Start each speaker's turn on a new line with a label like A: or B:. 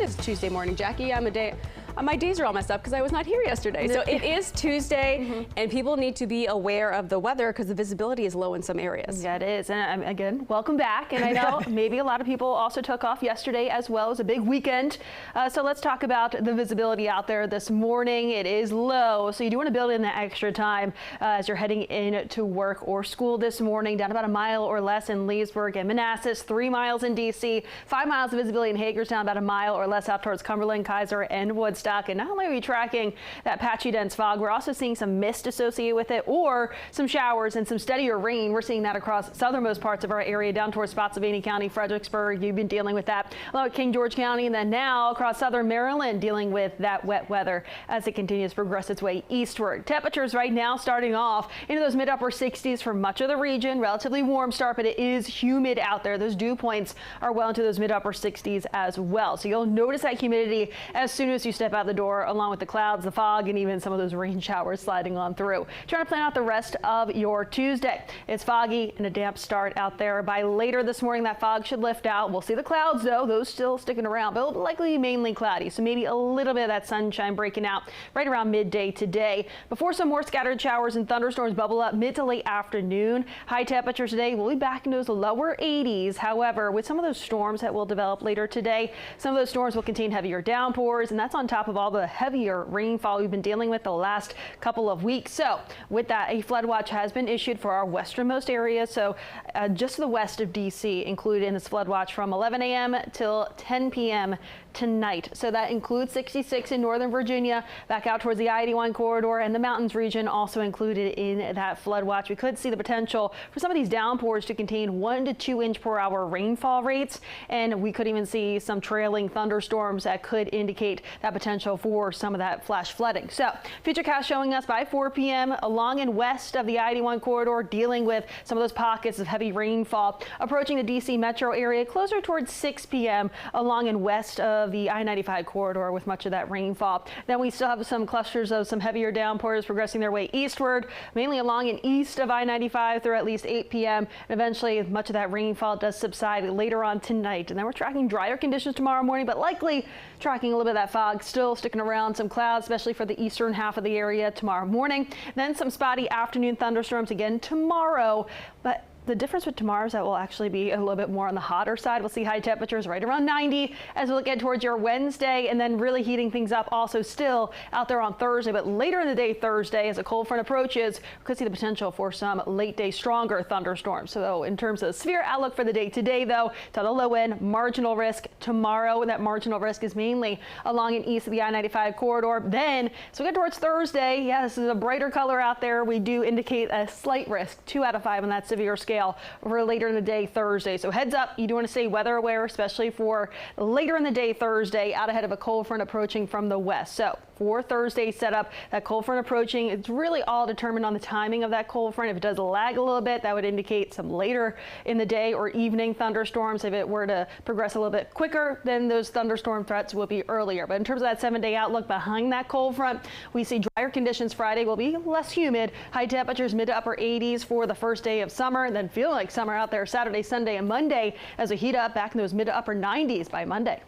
A: is Tuesday morning, Jackie. My days are all messed up because I was not here yesterday. So it is Tuesday, and people need to be aware of the weather because the visibility is low in some areas.
B: Yeah, it is. And again, welcome back. And I know maybe a lot of people also took off yesterday as well as a big weekend. So let's talk about the visibility out there this morning. It is low, so you do want to build in that extra time as you're heading in to work or school this morning. Down about a mile or less in Leesburg and Manassas, 3 miles in D.C., 5 miles of visibility in Hagerstown, about a mile or less out towards Cumberland, Kaiser, and Woodstock. And not only are we tracking that patchy dense fog, we're also seeing some mist associated with it or some showers and some steadier rain. We're seeing that across southernmost parts of our area down towards Spotsylvania County, Fredericksburg. You've been dealing with that along with King George County, and then now across southern Maryland dealing with that wet weather as it continues to progress its way eastward. Temperatures right now starting off into those mid upper 60s for much of the region. Relatively warm start, but it is humid out there. Those dew points are well into those mid upper 60s as well. So you'll notice that humidity as soon as you step out the door, along with the clouds, the fog, and even some of those rain showers sliding on through. Trying to plan out the rest of your Tuesday. It's foggy and a damp start out there. By later this morning, that fog should lift out. We'll see the clouds, though. Those still sticking around, but it'll likely be mainly cloudy. So maybe a little bit of that sunshine breaking out right around midday today before some more scattered showers and thunderstorms bubble up mid to late afternoon. High temperatures today will be back in those lower 80s. However, with some of those storms that will develop later today, some of those storms will contain heavier downpours, and that's on top of all the heavier rainfall we've been dealing with the last couple of weeks. So with that, a flood watch has been issued for our westernmost area. So just to the west of D.C. included in this flood watch from 11 a.m. till 10 p.m. tonight. So that includes 66 in Northern Virginia, back out towards the I-81 corridor, and the mountains region also included in that flood watch. We could see the potential for some of these downpours to contain 1 to 2 inch per hour rainfall rates, and we could even see some trailing thunderstorms that could indicate that potential for some of that flash flooding. So Futurecast showing us by 4 p.m. along and west of the I-81 corridor, dealing with some of those pockets of heavy rainfall approaching the D.C. metro area closer towards 6 p.m. along and west of the I-95 corridor with much of that rainfall. Then we still have some clusters of some heavier downpours progressing their way eastward, mainly along and east of I-95 through at least 8 p.m. And eventually much of that rainfall does subside later on tonight. And then we're tracking drier conditions tomorrow morning, but likely tracking a little bit of that fog still sticking around, some clouds, especially for the eastern half of the area tomorrow morning. Then some spotty afternoon thunderstorms again tomorrow, but the difference with tomorrow is that we'll actually be a little bit more on the hotter side. We'll see high temperatures right around 90 as we look at towards your Wednesday, and then really heating things up also still out there on Thursday. But later in the day Thursday, as a cold front approaches, we could see the potential for some late day stronger thunderstorms. So in terms of the severe outlook for the day today, though, to the low end, marginal risk tomorrow. That marginal risk is mainly along and east of the I-95 corridor. Then, so we get towards Thursday, yeah, this is a brighter color out there. We do indicate a slight risk, 2 out of 5 on that severe scale for later in the day Thursday. So heads up, you do want to stay weather aware, especially for later in the day Thursday, out ahead of a cold front approaching from the west. So for Thursday's setup, that cold front approaching, it's really all determined on the timing of that cold front. If it does lag a little bit, that would indicate some later in the day or evening thunderstorms. If it were to progress a little bit quicker, then those thunderstorm threats will be earlier. But in terms of that 7-day outlook behind that cold front, we see drier conditions. Friday will be less humid, high temperatures mid to upper 80s for the first day of summer, and then feeling like summer out there Saturday, Sunday, and Monday as we heat up back in those mid to upper 90s by Monday.